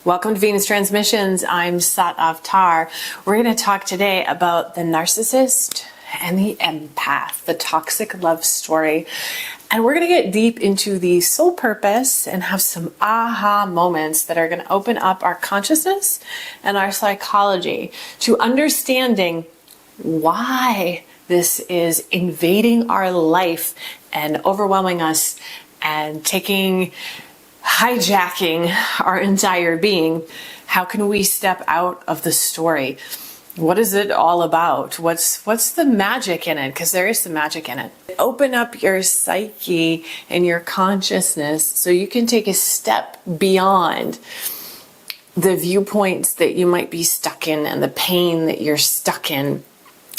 Welcome to Venus Transmissions. I'm Sat Avtar. We're going to talk today about the narcissist and the empath, the toxic love story. And we're going to get deep into the soul purpose and have some aha moments that are going to open up our consciousness and our psychology to understanding why this is invading our life and overwhelming us and hijacking our entire being. How can we step out of the story? What is it all about? What's the magic in it? Because there is some magic in it. Open up your psyche and your consciousness so you can take a step beyond the viewpoints that you might be stuck in and the pain that you're stuck in,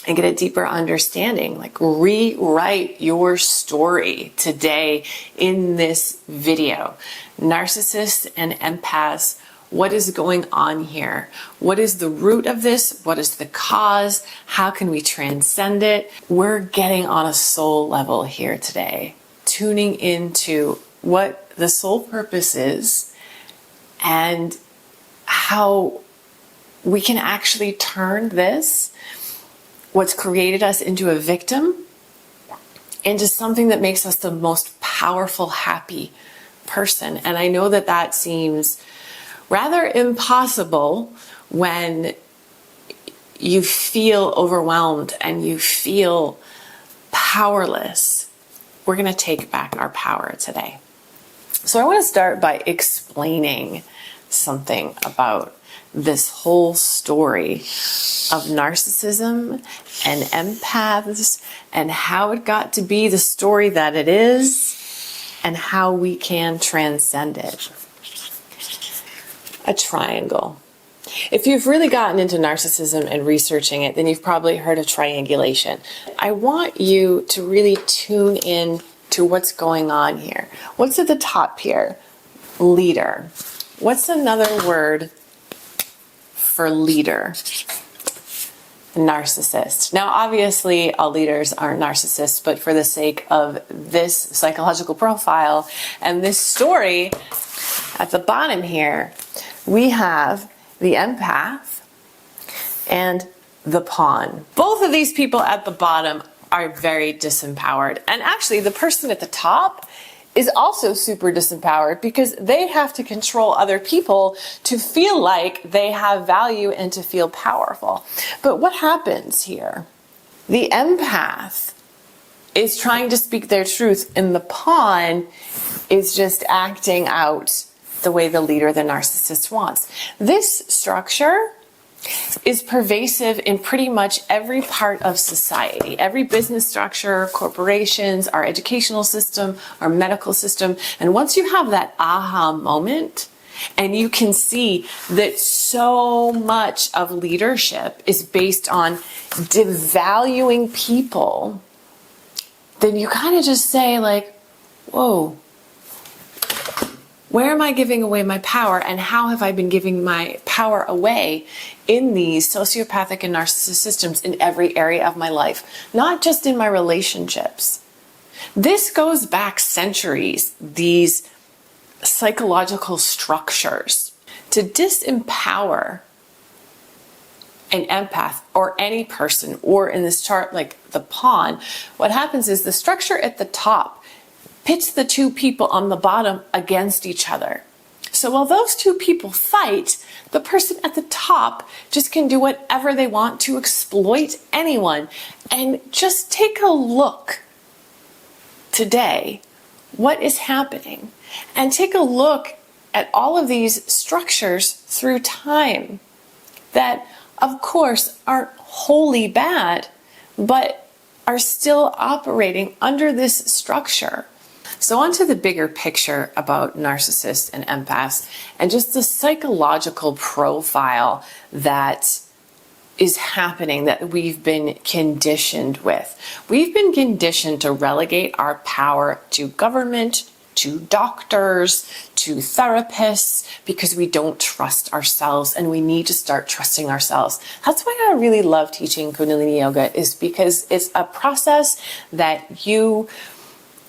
and get a deeper understanding. Like, rewrite your story today in this video. Narcissists and empaths, what is going on here? What is the root of this? What is the cause? How can we transcend it? We're getting on a soul level here today, tuning into what the soul purpose is and how we can actually turn this, what's created us, into a victim, into something that makes us the most powerful, happy person. And I know that that seems rather impossible when you feel overwhelmed and you feel powerless. We're going to take back our power today. So I want to start by explaining something about this whole story of narcissism and empaths and how it got to be the story that it is and how we can transcend it. A triangle. If you've really gotten into narcissism and researching it, then you've probably heard of triangulation. I want you to really tune in to what's going on here. What's at the top here? Leader. What's another word for leader? Narcissist. Now, obviously, all leaders aren't narcissists, but for the sake of this psychological profile and this story, at the bottom here, we have the empath and the pawn. Both of these people at the bottom are very disempowered. And actually, the person at the top is also super disempowered because they have to control other people to feel like they have value and to feel powerful. But what happens here? The empath is trying to speak their truth, and the pawn is just acting out the way the leader, the narcissist, wants. This structure is pervasive in pretty much every part of society. Every business structure, corporations, our educational system, our medical system. And once you have that aha moment, and you can see that so much of leadership is based on devaluing people, then you kind of just say, like, whoa, where am I giving away my power, and how have I been giving my power away in these sociopathic and narcissistic systems in every area of my life, not just in my relationships? This goes back centuries, these psychological structures. To disempower an empath or any person, or in this chart, like the pawn, what happens is the structure at the top pits the two people on the bottom against each other. So while those two people fight, the person at the top just can do whatever they want to exploit anyone. And just take a look today, what is happening? And take a look at all of these structures through time that, of course, aren't wholly bad, but are still operating under this structure. So onto the bigger picture about narcissists and empaths and just the psychological profile that is happening that we've been conditioned with. We've been conditioned to relegate our power to government, to doctors, to therapists, because we don't trust ourselves and we need to start trusting ourselves. That's why I really love teaching Kundalini Yoga, is because it's a process that you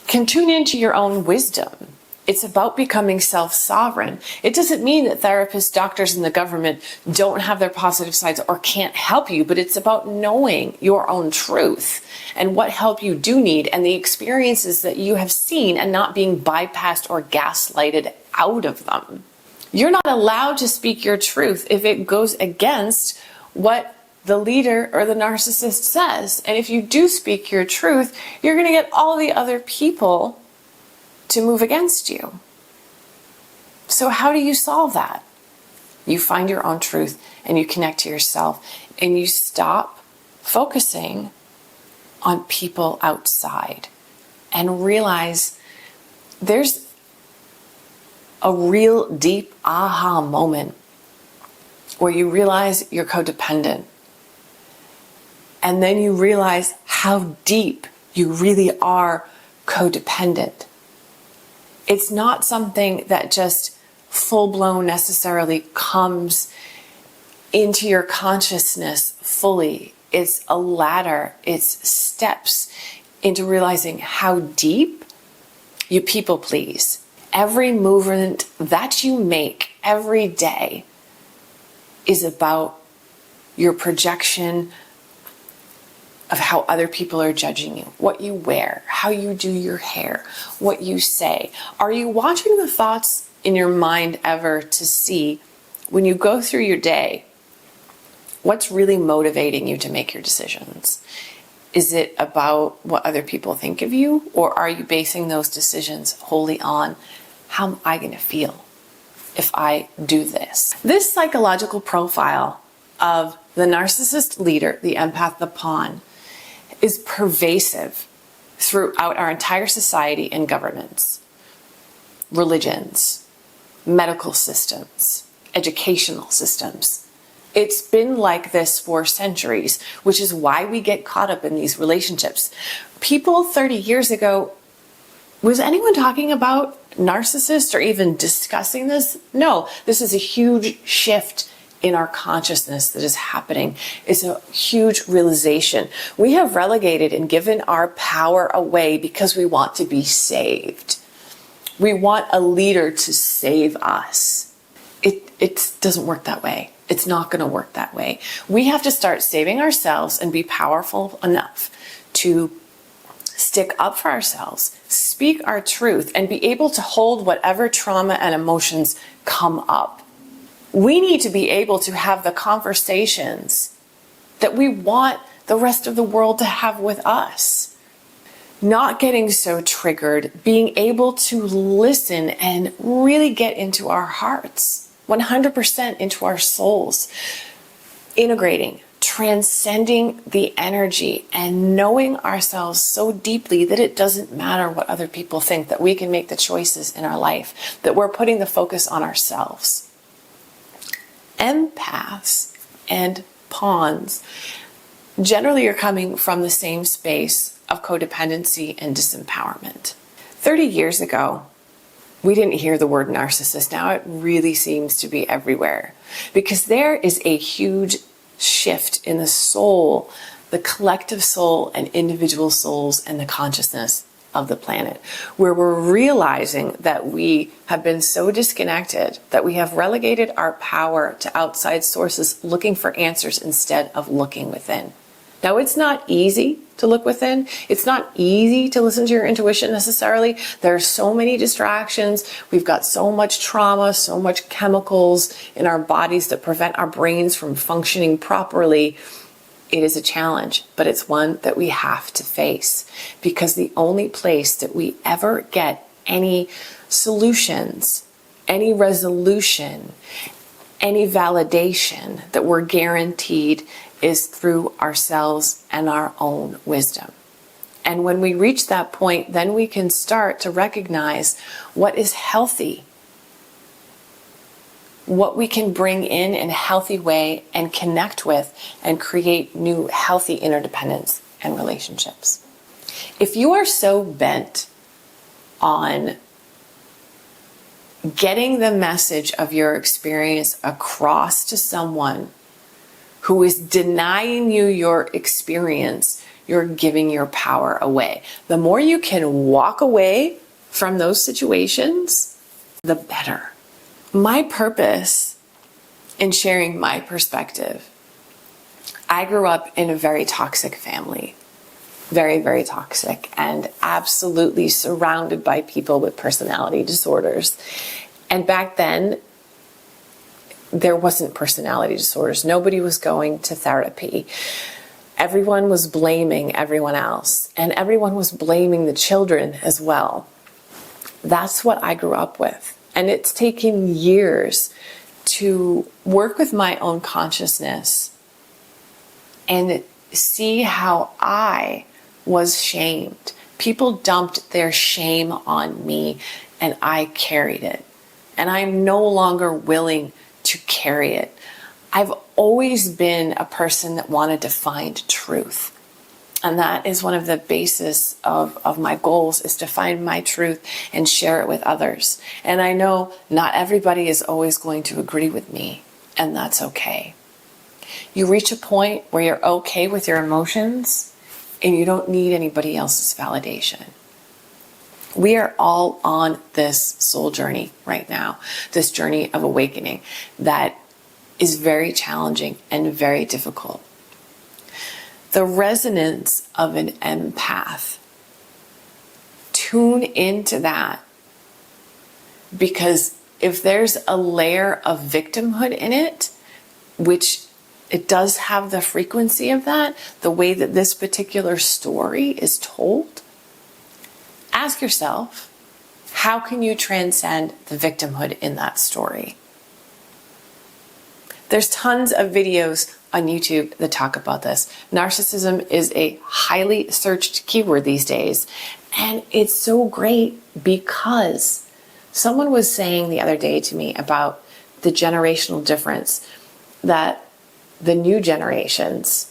can tune into your own wisdom It's about becoming self-sovereign. It doesn't mean that therapists, doctors, and the government don't have their positive sides or can't help you, but it's about knowing your own truth and what help you do need and the experiences that you have seen and not being bypassed or gaslighted out of them. You're not allowed to speak your truth if it goes against what the leader or the narcissist says. And if you do speak your truth, you're going to get all the other people to move against you. So how do you solve that? You find your own truth and you connect to yourself and you stop focusing on people outside and realize there's a real deep aha moment where you realize you're codependent. And then you realize how deep you really are codependent. It's not something that just full-blown necessarily comes into your consciousness fully. It's a ladder. It's steps into realizing how deep you people please. Every movement that you make every day is about your projection of how other people are judging you, what you wear, how you do your hair, what you say. Are you watching the thoughts in your mind ever to see when you go through your day, what's really motivating you to make your decisions? Is it about what other people think of you, or are you basing those decisions wholly on how am I going to feel if I do this? This psychological profile of the narcissist leader, the empath, the pawn, is pervasive throughout our entire society and governments, religions, medical systems, educational systems. It's been like this for centuries, which is why we get caught up in these relationships. People 30 years ago, was anyone talking about narcissists or even discussing this? No, this is a huge shift in our consciousness that is happening. It's a huge realization. We have relegated and given our power away because we want to be saved. We want a leader to save us. It doesn't work that way. It's not going to work that way. We have to start saving ourselves and be powerful enough to stick up for ourselves, speak our truth, and be able to hold whatever trauma and emotions come up. We need to be able to have the conversations that we want the rest of the world to have with us. Not getting so triggered, being able to listen and really get into our hearts, 100% into our souls, integrating, transcending the energy, and knowing ourselves so deeply that it doesn't matter what other people think, that we can make the choices in our life, that we're putting the focus on ourselves. Empaths and pawns generally are coming from the same space of codependency and disempowerment. 30 years ago, we didn't hear the word narcissist. Now it really seems to be everywhere because there is a huge shift in the soul, the collective soul and individual souls and the consciousness of the planet, where we're realizing that we have been so disconnected that we have relegated our power to outside sources looking for answers instead of looking within. Now, it's not easy to look within. It's not easy to listen to your intuition necessarily. There are so many distractions. We've got so much trauma, so much chemicals in our bodies that prevent our brains from functioning properly. It is a challenge, but it's one that we have to face because the only place that we ever get any solutions, any resolution, any validation that we're guaranteed is through ourselves and our own wisdom. And when we reach that point, then we can start to recognize what is healthy, what we can bring in a healthy way and connect with and create new healthy interdependence and relationships. If you are so bent on getting the message of your experience across to someone who is denying you your experience, you're giving your power away. The more you can walk away from those situations, the better. My purpose in sharing my perspective, I grew up in a very toxic family. Very, very toxic, and absolutely surrounded by people with personality disorders. And back then, there wasn't personality disorders. Nobody was going to therapy. Everyone was blaming everyone else, and everyone was blaming the children as well. That's what I grew up with. And it's taken years to work with my own consciousness and see how I was shamed. People dumped their shame on me, and I carried it. And I'm no longer willing to carry it. I've always been a person that wanted to find truth. And that is one of the basis of my goals, is to find my truth and share it with others. And I know not everybody is always going to agree with me, and that's okay. You reach a point where you're okay with your emotions, and you don't need anybody else's validation. We are all on this soul journey right now, this journey of awakening that is very challenging and very difficult. The resonance of an empath, tune into that, because if there's a layer of victimhood in it, which it does have the frequency of that, the way that this particular story is told, ask yourself, how can you transcend the victimhood in that story? There's tons of videos on YouTube that talk about this. Narcissism is a highly searched keyword these days, and it's so great because someone was saying the other day to me about the generational difference, that the new generations,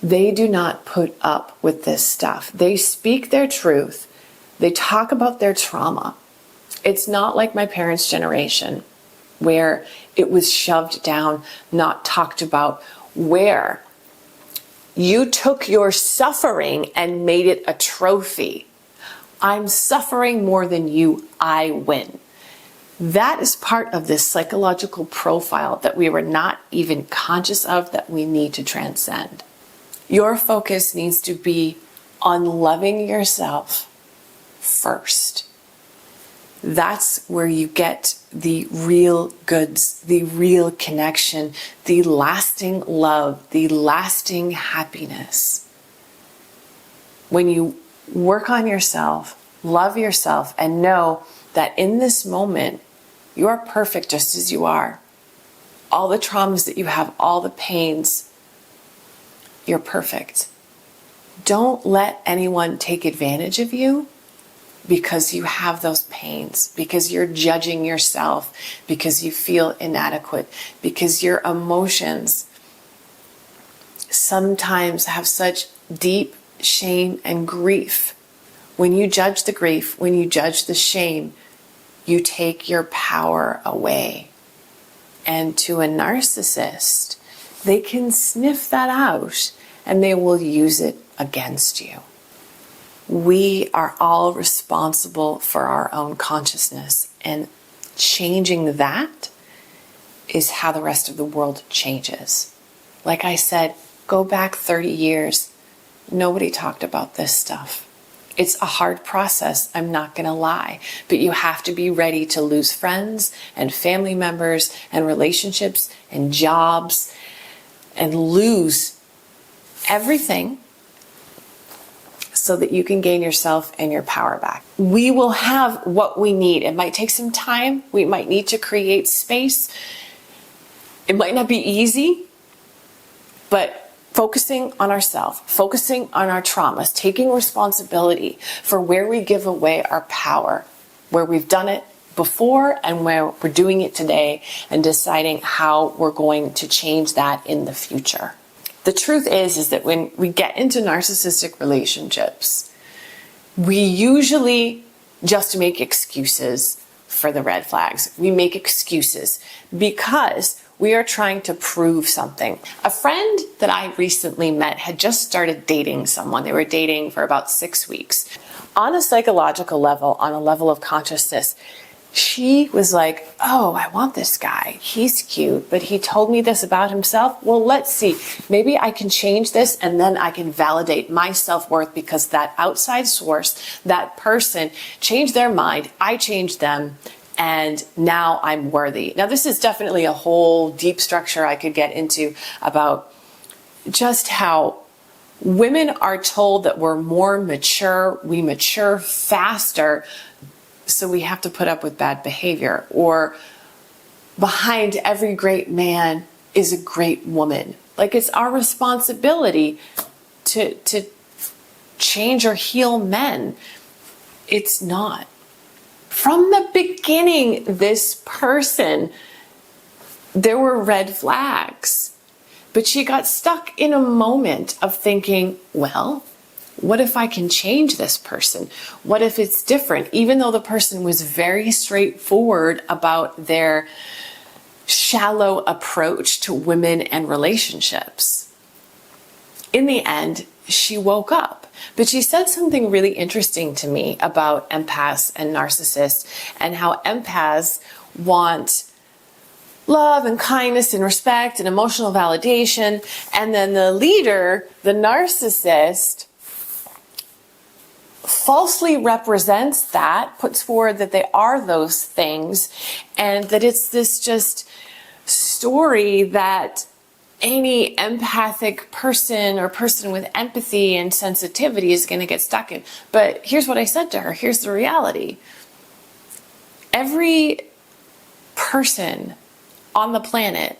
they do not put up with this stuff. They speak their truth. They talk about their trauma. It's not like my parents' generation, where it was shoved down, not talked about, where you took your suffering and made it a trophy. I'm suffering more than you, I win. That is part of this psychological profile that we were not even conscious of, that we need to transcend. Your focus needs to be on loving yourself first. That's where you get the real goods, the real connection, the lasting love, the lasting happiness. When you work on yourself, love yourself, and know that in this moment, you are perfect just as you are. All the traumas that you have, all the pains, you're perfect. Don't let anyone take advantage of you because you have those pains, because you're judging yourself, because you feel inadequate, because your emotions sometimes have such deep shame and grief. When you judge the grief, when you judge the shame, you take your power away. And to a narcissist, they can sniff that out and they will use it against you. We are all responsible for our own consciousness, and changing that is how the rest of the world changes. Like I said, go back 30 years. Nobody talked about this stuff. It's a hard process, I'm not going to lie, but you have to be ready to lose friends and family members and relationships and jobs and lose everything so that you can gain yourself and your power back. We will have what we need. It might take some time. We might need to create space. It might not be easy, but focusing on ourselves, focusing on our traumas, taking responsibility for where we give away our power, where we've done it before and where we're doing it today, and deciding how we're going to change that in the future. The truth is that when we get into narcissistic relationships, we usually just make excuses for the red flags. We make excuses because We are trying to prove something. A friend that I recently met had just started dating someone. They were dating for about 6 weeks. On a psychological level, on a level of consciousness, she was like, oh, I want this guy. He's cute, but he told me this about himself. Well, let's see. Maybe I can change this and then I can validate my self-worth because that outside source, that person changed their mind. I changed them. And now I'm worthy. Now, this is definitely a whole deep structure I could get into about just how women are told that we're more mature, we mature faster, so we have to put up with bad behavior. Or behind every great man is a great woman. Like, it's our responsibility to change or heal men. It's not. From the beginning, this person, there were red flags, but she got stuck in a moment of thinking, well, what if I can change this person? What if it's different? Even though the person was very straightforward about their shallow approach to women and relationships. In the end, she woke up. But she said something really interesting to me about empaths and narcissists, and how empaths want love and kindness and respect and emotional validation. And then the leader, the narcissist, falsely represents that, puts forward that they are those things, and that it's this just story that any empathic person or person with empathy and sensitivity is going to get stuck in. But here's what I said to her. Here's the reality. Every person on the planet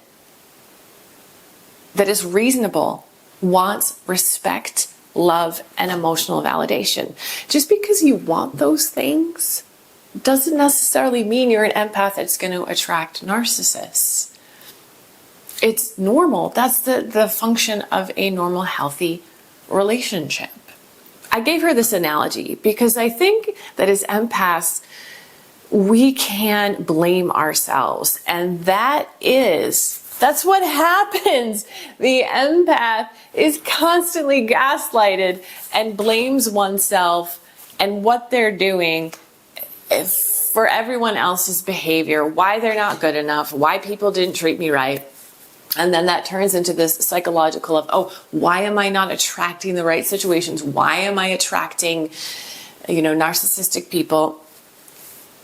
that is reasonable wants respect, love, and emotional validation. Just because you want those things doesn't necessarily mean you're an empath that's going to attract narcissists. It's normal. That's the function of a normal, healthy relationship. I gave her this analogy because I think that as empaths, we can blame ourselves. And that's what happens. The empath is constantly gaslighted and blames oneself and what they're doing for everyone else's behavior, why they're not good enough, why people didn't treat me right. And then that turns into this psychological of, oh, why am I not attracting the right situations? Why am I attracting, narcissistic people?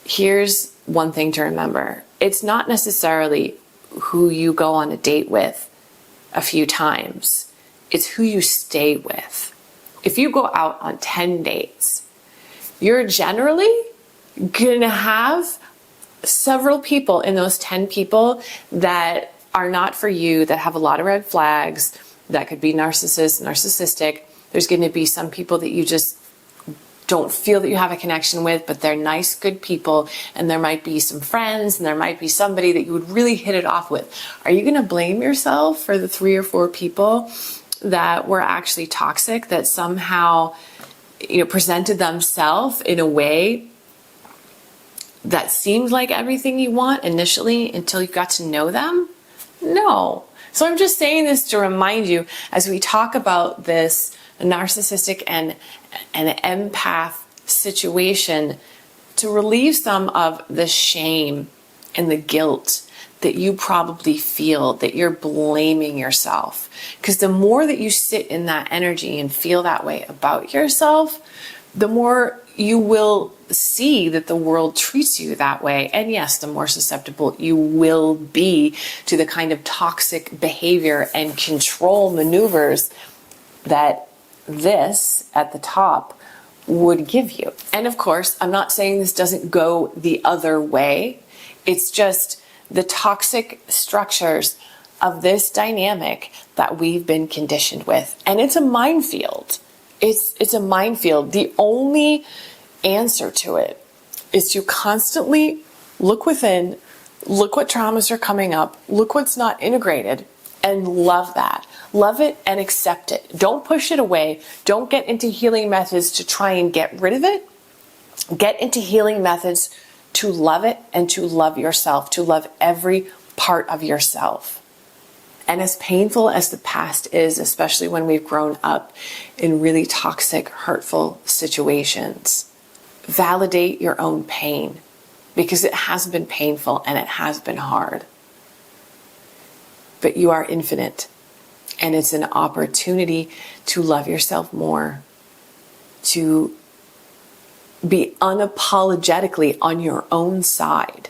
Here's one thing to remember. It's not necessarily who you go on a date with a few times. It's who you stay with. If you go out on 10 dates, you're generally going to have several people in those 10 people that are not for you, that have a lot of red flags, that could be narcissistic. There's going to be some people that you just don't feel that you have a connection with, but they're nice, good people. And there might be some friends, and there might be somebody that you would really hit it off with. Are you going to blame yourself for the 3 or 4 people that were actually toxic, that somehow, presented themselves in a way that seemed like everything you want initially until you got to know them? No. So I'm just saying this to remind you, as we talk about this narcissistic and an empath situation, to relieve some of the shame and the guilt that you probably feel, that you're blaming yourself. Because the more that you sit in that energy and feel that way about yourself, the more you will see that the world treats you that way. And yes, the more susceptible you will be to the kind of toxic behavior and control maneuvers that this at the top would give you. And of course, I'm not saying this doesn't go the other way. It's just the toxic structures of this dynamic that we've been conditioned with. And it's a minefield. It's a minefield. The only answer to it is to constantly look within, look what traumas are coming up, look what's not integrated, and love that. Love it and accept it. Don't push it away. Don't get into healing methods to try and get rid of it. Get into healing methods to love it and to love yourself, to love every part of yourself. And as painful as the past is, especially when we've grown up in really toxic, hurtful situations, validate your own pain, because it has been painful and it has been hard. But you are infinite, and it's an opportunity to love yourself more, to be unapologetically on your own side.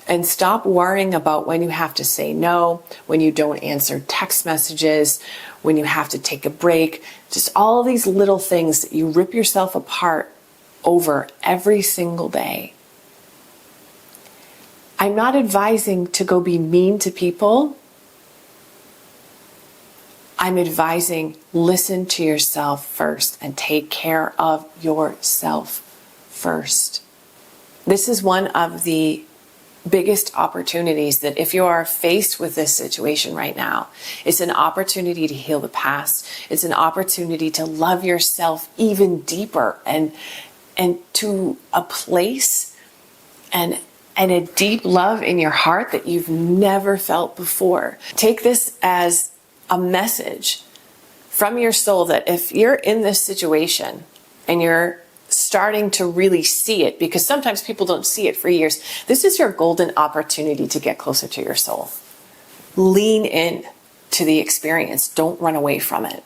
And stop worrying about when you have to say no, when you don't answer text messages, when you have to take a break. Just all these little things that you rip yourself apart over every single day. I'm not advising to go be mean to people. I'm advising listen to yourself first and take care of yourself first. This is one of the biggest opportunities that if you are faced with this situation right now, it's an opportunity to heal the past. It's an opportunity to love yourself even deeper and to a place and a deep love in your heart that you've never felt before. Take this as a message from your soul that if you're in this situation and you're starting to really see it, because sometimes people don't see it for years, this is your golden opportunity to get closer to your soul. Lean in to the experience. Don't run away from it.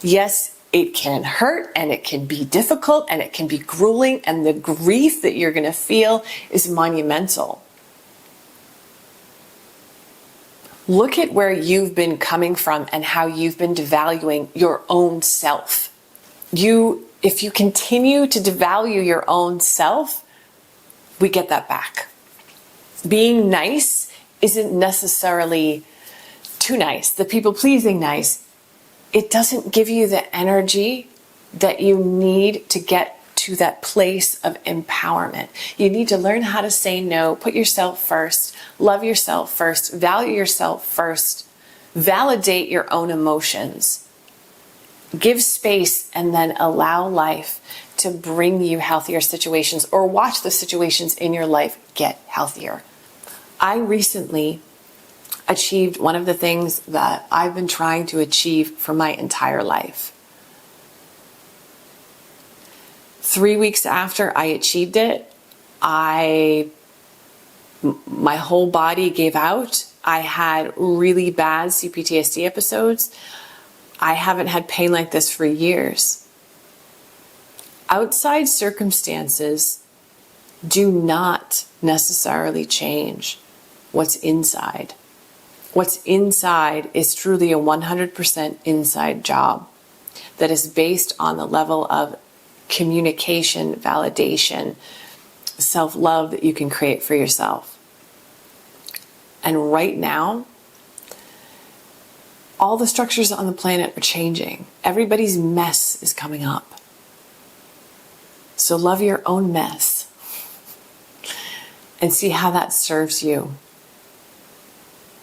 Yes, it can hurt and it can be difficult and it can be grueling, and the grief that you're going to feel is monumental. Look at where you've been coming from and how you've been devaluing your own self. If you continue to devalue your own self, we get that back. Being nice isn't necessarily too nice. The people-pleasing nice, it doesn't give you the energy that you need to get to that place of empowerment. You need to learn how to say no, put yourself first, love yourself first, value yourself first, validate your own emotions. Give space, and then allow life to bring you healthier situations, or watch the situations in your life get healthier. I recently achieved one of the things that I've been trying to achieve for my entire life. 3 weeks after I achieved it, my whole body gave out. I had really bad CPTSD episodes. I haven't had pain like this for years. Outside circumstances do not necessarily change what's inside. What's inside is truly a 100% inside job that is based on the level of communication, validation, self-love that you can create for yourself. And right now, all the structures on the planet are changing. Everybody's mess is coming up. So love your own mess and see how that serves you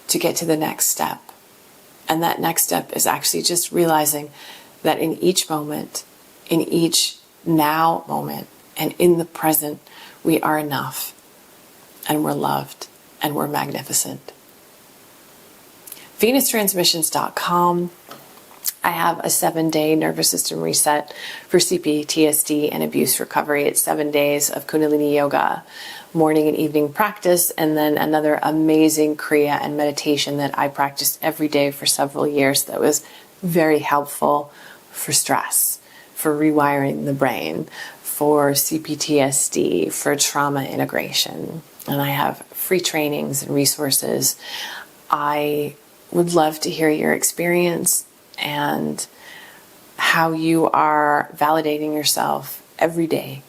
to get to the next step. And that next step is actually just realizing that in each moment, in each now moment, and in the present, we are enough, and we're loved, and we're magnificent. VenusTransmissions.com. I have a 7-day nervous system reset for CPTSD and abuse recovery. It's 7 days of Kundalini yoga, morning and evening practice, and then another amazing Kriya and meditation that I practiced every day for several years that was very helpful for stress, for rewiring the brain, for CPTSD, for trauma integration. And I have free trainings and resources. I would love to hear your experience and how you are validating yourself every day